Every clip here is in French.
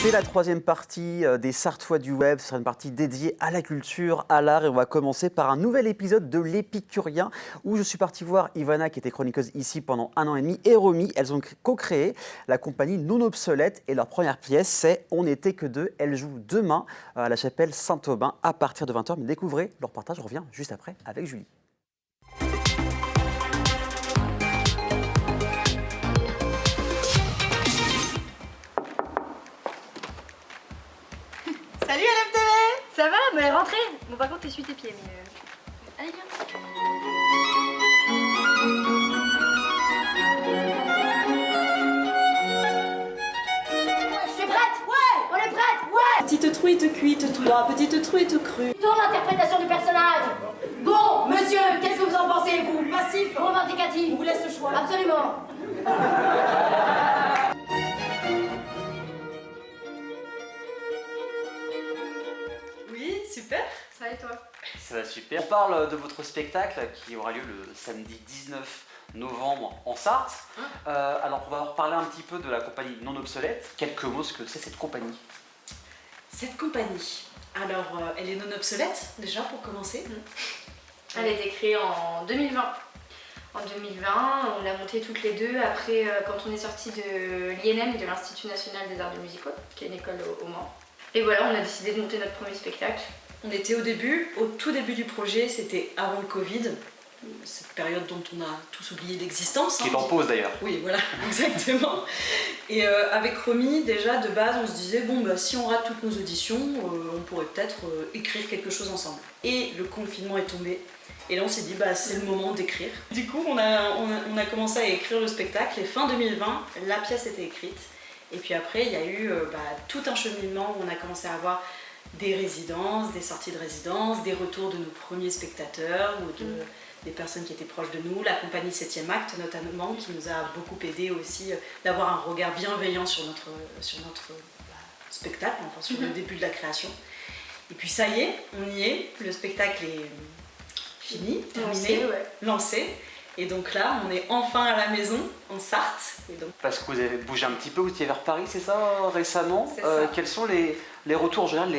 C'est la troisième partie des Sartois du Web. Ce sera une partie dédiée à la culture, à l'art. Et on va commencer par un nouvel épisode de l'Épicurien où je suis parti voir Ivana, qui était chroniqueuse ici pendant 1 an et demi, et Romy. Elles ont co-créé la compagnie Non Obsolète. Et leur première pièce, c'est On n'était que deux. Elles jouent demain à la chapelle Saint-Aubin à partir de 20h. Mais découvrez leur partage. Je reviens juste après avec Julie. Salut LMTV! Ça va, mais elle est rentrée. Bon, par contre, essuie tes pieds, mais... Allez, viens. C'est prête? Ouais! On est prête? Ouais! Petite truite cuite, toi, petite truite crue. Dans l'interprétation du personnage! Bon, monsieur, qu'est-ce que vous en pensez, vous? Passif? Revendicatif? On vous laisse le choix. Absolument! Oui, super. Ça va et toi? Ça va super. On parle de votre spectacle qui aura lieu le samedi 19 novembre en Sarthe. Alors on va reparler un petit peu de la compagnie Non Obsolète. Quelques mots, ce que c'est cette compagnie. Cette compagnie, alors elle est non obsolète déjà pour commencer. Elle a été créée en 2020. En 2020, on l'a montée toutes les deux après, quand on est sorti de l'INM, de l'Institut National des Arts Musicaux, qui est une école au Mans. Et voilà, on a décidé de monter notre premier spectacle. On était au tout début du projet, c'était avant le Covid, cette période dont on a tous oublié l'existence. Qui est en pause d'ailleurs. Oui, voilà, exactement. Et avec Romy, déjà de base, on se disait, bon, bah, si on rate toutes nos auditions, on pourrait peut-être écrire quelque chose ensemble. Et le confinement est tombé. Et là, on s'est dit, bah, c'est le moment d'écrire. Du coup, on a commencé à écrire le spectacle et fin 2020, la pièce était écrite. Et puis après, il y a eu tout un cheminement où on a commencé à avoir des résidences, des sorties de résidences, des retours de nos premiers spectateurs ou des personnes qui étaient proches de nous, la compagnie 7e Acte notamment, qui nous a beaucoup aidé aussi d'avoir un regard bienveillant sur notre spectacle, enfin sur le début de la création. Et puis ça y est, on y est, le spectacle est fini, terminé, lancé. Et donc là, on est enfin à la maison, en Sarthe. Et donc... Parce que vous avez bougé un petit peu, vous étiez vers Paris, c'est ça, récemment. C'est ça. Quels sont les retours en général,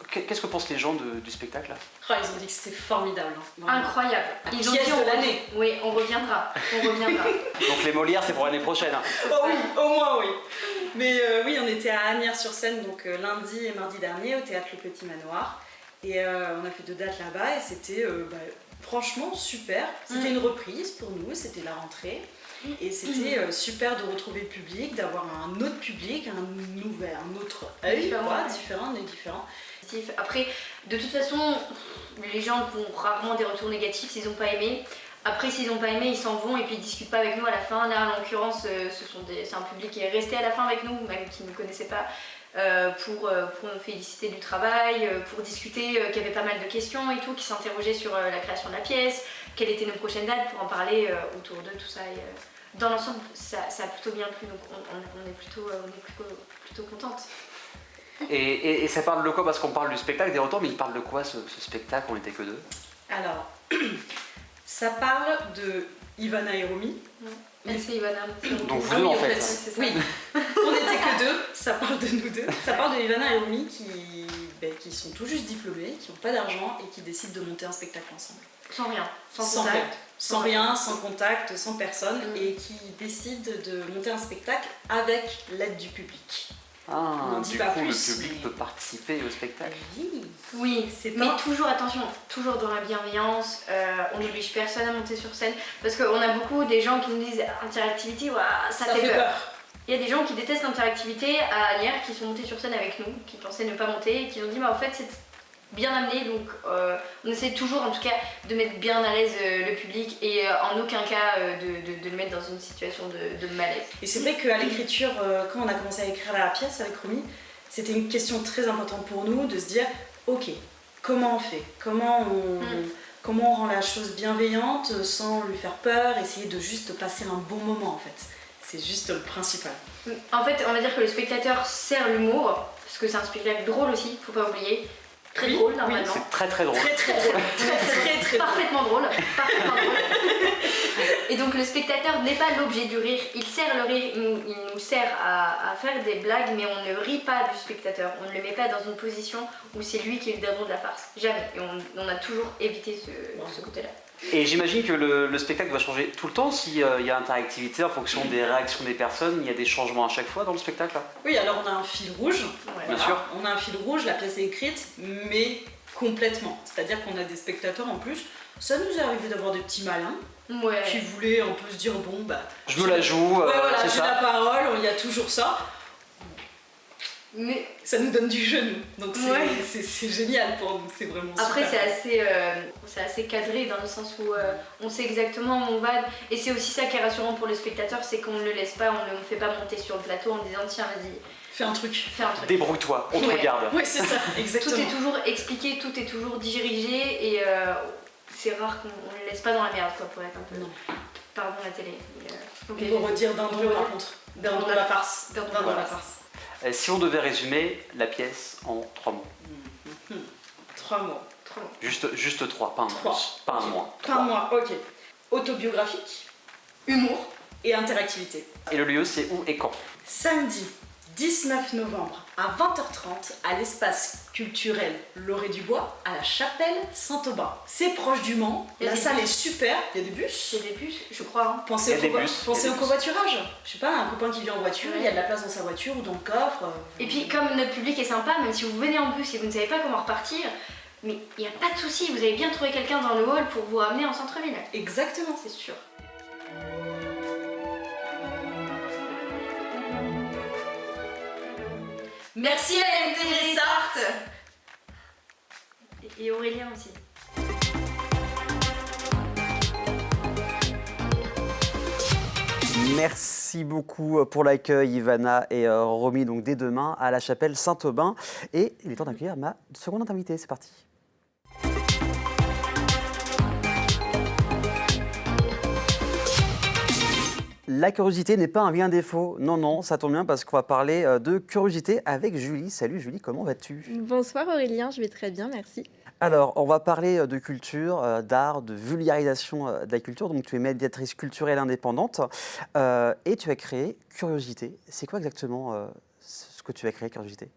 qu'est-ce que pensent les gens du spectacle là? Oh, ils ont dit que c'était formidable. Vraiment. Incroyable. La Ils ont pièce dit de l'année. Oui, on reviendra. On reviendra. Donc les Molières, c'est pour l'année prochaine. Hein. Oh oui, au moins oui. Mais oui, on était à Asnières-sur-Seine, donc lundi et mardi dernier, au théâtre Le Petit Manoir. Et on a fait 2 dates là-bas et c'était franchement super. C'était une reprise pour nous, c'était la rentrée. Et c'était super de retrouver le public, d'avoir un autre public, un autre œil, différent. Après, de toute façon, les gens font rarement des retours négatifs s'ils n'ont pas aimé. Après, s'ils n'ont pas aimé, ils s'en vont et puis ils discutent pas avec nous à la fin. Là, en l'occurrence, c'est un public qui est resté à la fin avec nous, même qui ne nous connaissait pas, pour nous féliciter du travail, pour discuter, qu'il y avait pas mal de questions et tout, qui s'interrogeaient sur la création de la pièce, quelles étaient nos prochaines dates, pour en parler autour d'eux, tout ça. Et, dans l'ensemble, ça a plutôt bien plu, donc on est plutôt contente. Et ça parle de quoi? Parce qu'on parle du spectacle, des retours, mais il parle de quoi ce spectacle? On n'était que deux. Alors, ça parle de Ivana et Romy. Elle, c'est Ivana. Donc vous deux en fait. Oui, on n'était que deux, ça parle de nous deux. Ça parle de Ivana et Romy qui sont tout juste diplômés, qui n'ont pas d'argent et qui décident de monter un spectacle ensemble. Sans rien, sans contact, sans personne, et qui décident de monter un spectacle avec l'aide du public. Du coup, le public peut participer au spectacle. Oui, mais toujours attention, toujours dans la bienveillance, on n'oblige personne à monter sur scène, parce qu'on a beaucoup des gens qui nous disent interactivité, ça fait peur. Il y a des gens qui détestent l'interactivité à Asnières qui sont montés sur scène avec nous, qui pensaient ne pas monter et qui ont dit en fait c'est bien amené, donc on essaie toujours en tout cas de mettre bien à l'aise le public et en aucun cas de le mettre dans une situation de malaise. Et c'est vrai qu'à l'écriture, quand on a commencé à écrire la pièce avec Romy, c'était une question très importante pour nous de se dire ok, comment on fait, comment on rend la chose bienveillante sans lui faire peur, essayer de juste passer un bon moment en fait. C'est juste le principal. En fait, on va dire que le spectateur sert l'humour, parce que c'est un spectacle drôle aussi, faut pas oublier. Très drôle normalement. C'est très drôle. Très drôle. Parfaitement drôle. Et donc le spectateur n'est pas l'objet du rire, il sert le rire, il nous sert à faire des blagues, mais on ne rit pas du spectateur, on ne le met pas dans une position où c'est lui qui est le dindon de la farce, jamais. Et on a toujours évité ce côté-là. Et j'imagine que le spectacle va changer tout le temps s'il y a interactivité en fonction des réactions des personnes, il y a des changements à chaque fois dans le spectacle là. Oui, alors on a un fil rouge. Ouais. Bien sûr. On a un fil rouge, la pièce est écrite, mais complètement. C'est-à-dire qu'on a des spectateurs en plus. Ça nous est arrivé d'avoir des petits malins Ouais. qui voulaient un peu se dire bon bah. Je me la joue, Ouais, voilà, c'est j'ai ça. la parole, il y a toujours ça. Mais Ça nous donne du jeu, nous. Donc Ouais. c'est génial pour nous, c'est vraiment après super. c'est assez cadré dans le sens où on sait exactement où on va. Et c'est aussi ça qui est rassurant pour le spectateur, c'est qu'on ne le laisse pas, on ne le fait pas monter sur le plateau en disant tiens vas-y, Fais un truc. fais un truc. Débrouille-toi, on te Ouais. regarde. Oui, c'est ça, Tout exactement. est toujours expliqué, tout est toujours dirigé et c'est rare qu'on ne le laisse pas dans la merde quoi, pour être un peu. Non. Pardon la télé. On peut redire dindon par contre. Dindon de la farce. Dindon Dindon de de la la farce. Si on devait résumer la pièce en 3 mots. 3 mots. Trop long. Juste 3, pas un Trois. plus, pas un moins. Pas moi, ok. Autobiographique, humour et interactivité. Et le lieu c'est où et quand? Samedi 19 novembre à 20h30 à l'espace culturel Loré du Bois à la chapelle Saint-Aubin. C'est proche du Mans, Il y a la des salle bus. est super, il y a des bus. C'est des bus, je crois. Hein. Pensez, Il y a des bus, pensez il y a au des covoiturage. Je sais pas, un copain qui vient en voiture, il y a de la place dans sa voiture ou dans le coffre. Et puis comme notre public est sympa, même si vous venez en bus et vous ne savez pas comment repartir, mais il n'y a pas de souci, vous avez bien trouvé quelqu'un dans le hall pour vous ramener en centre-ville. Exactement. C'est sûr. Merci à MTV Sarthe et Aurélien aussi. Merci beaucoup pour l'accueil Ivana et Romy, donc dès demain à la chapelle Saint-Aubin. Et il est temps d'accueillir ma seconde invitée, c'est parti. La curiosité n'est pas un vilain défaut. Non, non, ça tombe bien parce qu'on va parler de curiosité avec Julie. Salut Julie, comment vas-tu? Bonsoir Aurélien, je vais très bien, merci. Alors, on va parler de culture, d'art, de vulgarisation de la culture. Donc, tu es médiatrice culturelle indépendante et tu as créé Curiosité. C'est quoi exactement ce que tu as créé, Curiosité?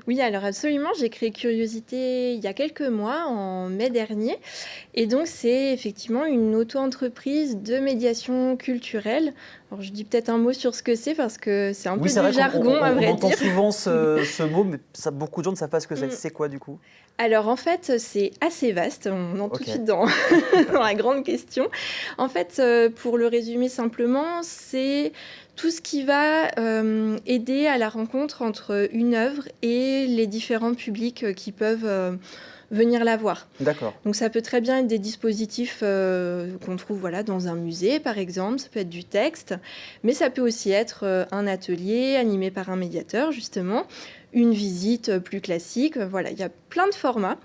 Oui, alors absolument, j'ai créé Curiosité il y a quelques mois, en mai dernier. Et donc, c'est effectivement une auto-entreprise de médiation culturelle. Alors, je dis peut-être un mot sur ce que c'est parce que c'est un peu c'est vrai du qu'on jargon, à vrai on entend dire. souvent ce mot, mais beaucoup de gens ne savent pas ce que c'est. Mm. C'est quoi, du coup? Alors en fait, c'est assez vaste, on entre tout Ok. de suite dans, dans la grande question. En fait, pour le résumer simplement, c'est tout ce qui va aider à la rencontre entre une œuvre et les différents publics qui peuvent venir la voir. D'accord. Donc ça peut très bien être des dispositifs qu'on trouve voilà, dans un musée par exemple, ça peut être du texte, mais ça peut aussi être un atelier animé par un médiateur justement, une visite plus classique, voilà, il y a plein de formats.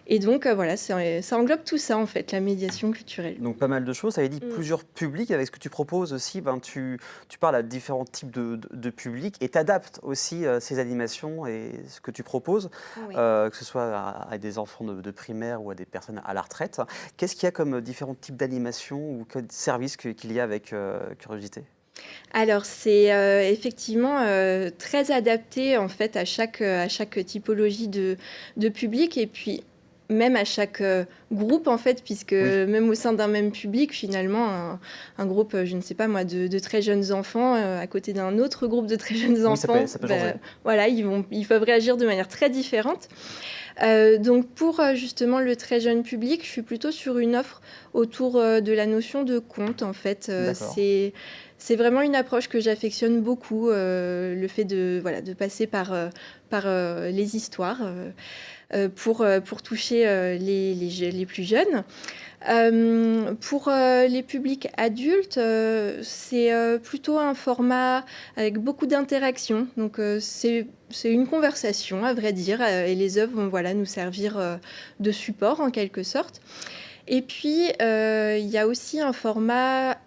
Et donc voilà, ça englobe tout ça en fait, la médiation culturelle. Donc pas mal de choses. Ça veut dire Mm. plusieurs publics. Avec ce que tu proposes aussi, tu parles à différents types de publics et tu adaptes aussi ces animations et ce que tu proposes, Oui. que ce soit à des enfants de primaire ou à des personnes à la retraite. Qu'est-ce qu'il y a comme différents types d'animations ou de services qu'il y a avec Curiosité? Alors c'est effectivement très adapté en fait à chaque typologie de public et puis même à chaque groupe en fait, puisque Oui. même au sein d'un même public finalement un groupe, je ne sais pas moi, de très jeunes enfants à côté d'un autre groupe de très jeunes Oui, ça enfants, peut changer. voilà, ils peuvent réagir de manière très différente. Donc pour justement le très jeune public, je suis plutôt sur une offre autour de la notion de conte en fait. D'accord. C'est vraiment une approche que j'affectionne beaucoup, le fait de passer par les histoires pour toucher les plus jeunes. Pour les publics adultes, c'est plutôt un format avec beaucoup d'interactions. Donc c'est une conversation, à vrai dire, et les œuvres vont nous servir de support en quelque sorte. Et puis il y a aussi un format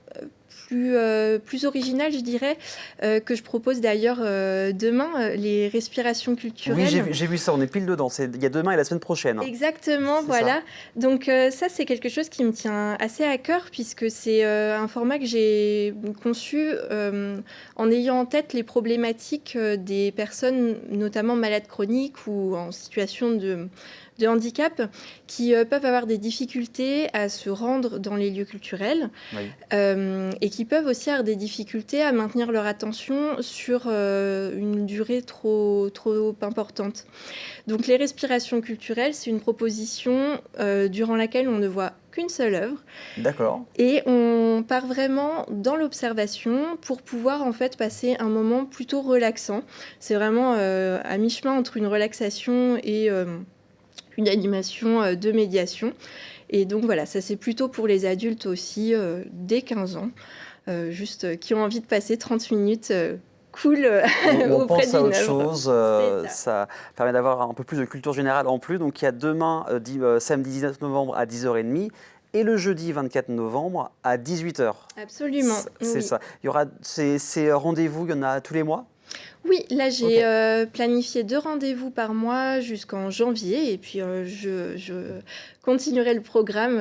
plus original, je dirais, que je propose d'ailleurs demain, les respirations culturelles. Oui, j'ai vu ça, on est pile dedans. Il y a demain et la semaine prochaine. Exactement, C'est voilà. ça. Donc ça, c'est quelque chose qui me tient assez à cœur puisque c'est un format que j'ai conçu en ayant en tête les problématiques des personnes, notamment malades chroniques ou en situation de handicap, qui peuvent avoir des difficultés à se rendre dans les lieux culturels Oui. et qui peuvent aussi avoir des difficultés à maintenir leur attention sur une durée trop importante. Donc les respirations culturelles, c'est une proposition durant laquelle on ne voit qu'une seule œuvre. D'accord. Et on part vraiment dans l'observation pour pouvoir en fait passer un moment plutôt relaxant. C'est vraiment à mi-chemin entre une relaxation et une animation de médiation. Et donc voilà, ça c'est plutôt pour les adultes aussi, dès 15 ans, juste qui ont envie de passer 30 minutes cool On auprès pense à d'une autre œuvre. chose, C'est ça. ça permet d'avoir un peu plus de culture générale en plus. Donc il y a demain, samedi 19 novembre à 10h30 et le jeudi 24 novembre à 18h. Absolument. C'est Oui. ça. Il y aura ces rendez-vous, il y en a tous les mois? Oui, là j'ai planifié 2 rendez-vous par mois jusqu'en janvier et puis je continuerai le programme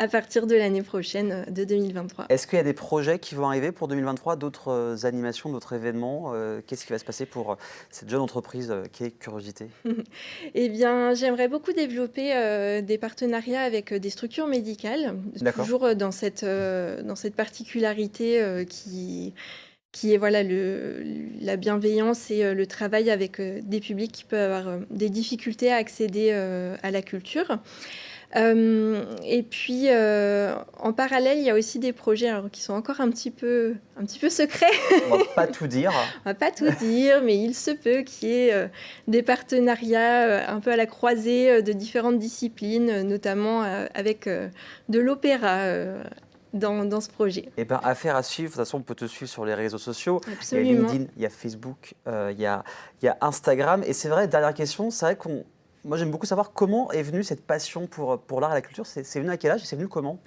à partir de l'année prochaine, de 2023. Est-ce qu'il y a des projets qui vont arriver pour 2023, d'autres animations, d'autres événements? Qu'est-ce qui va se passer pour cette jeune entreprise qui est Curiosité? Eh bien, j'aimerais beaucoup développer des partenariats avec des structures médicales, D'accord. toujours dans cette particularité qui est voilà, la bienveillance et le travail avec des publics qui peuvent avoir des difficultés à accéder à la culture. Et puis, en parallèle, il y a aussi des projets alors, qui sont encore un petit peu secrets. On va pas tout dire. On va pas tout dire, mais il se peut qu'il y ait des partenariats un peu à la croisée de différentes disciplines, notamment avec de l'opéra dans ce projet. Eh bien, affaire à suivre. De toute façon, on peut te suivre sur les réseaux sociaux. Il y a Absolument. LinkedIn, il y a Facebook, il y a Instagram. Et c'est vrai, dernière question, c'est vrai qu'on... Moi, j'aime beaucoup savoir comment est venue cette passion pour l'art et la culture. C'est venu à quel âge et c'est venu comment?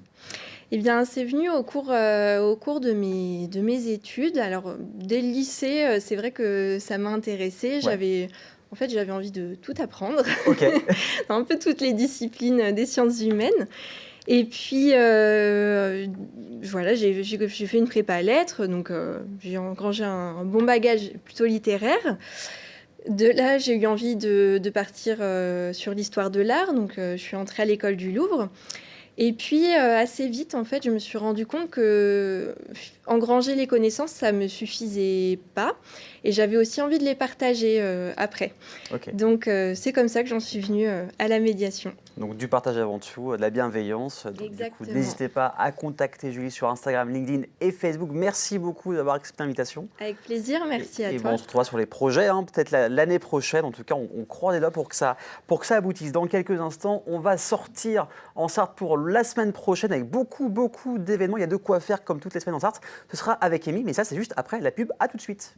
Eh bien, c'est venu au cours de mes études. Alors, dès le lycée, c'est vrai que ça m'a intéressée. Ouais. J'avais envie de tout apprendre, Ok. un peu toutes les disciplines des sciences humaines. Et puis, voilà, j'ai fait une prépa lettres, donc j'ai engrangé un bon bagage plutôt littéraire. De là, j'ai eu envie de partir sur l'histoire de l'art, donc je suis entrée à l'école du Louvre. Et puis, assez vite, en fait, je me suis rendu compte que engranger les connaissances, ça ne me suffisait pas. Et j'avais aussi envie de les partager après. Ok. Donc, c'est comme ça que j'en suis venue à la médiation. Donc du partage avant tout, de la bienveillance. Donc, du coup, Exactement. n'hésitez pas à contacter Julie sur Instagram, LinkedIn et Facebook. Merci beaucoup d'avoir accepté l'invitation. Avec plaisir, merci à Et toi. bon, on se retrouvera sur les projets, hein, peut-être l'année prochaine. En tout cas, on croise les doigts pour que ça aboutisse. Dans quelques instants, on va sortir en Sarthe pour la semaine prochaine avec beaucoup d'événements. Il y a de quoi faire comme toutes les semaines en Sarthe. Ce sera avec Amy, mais ça, c'est juste après la pub. À tout de suite.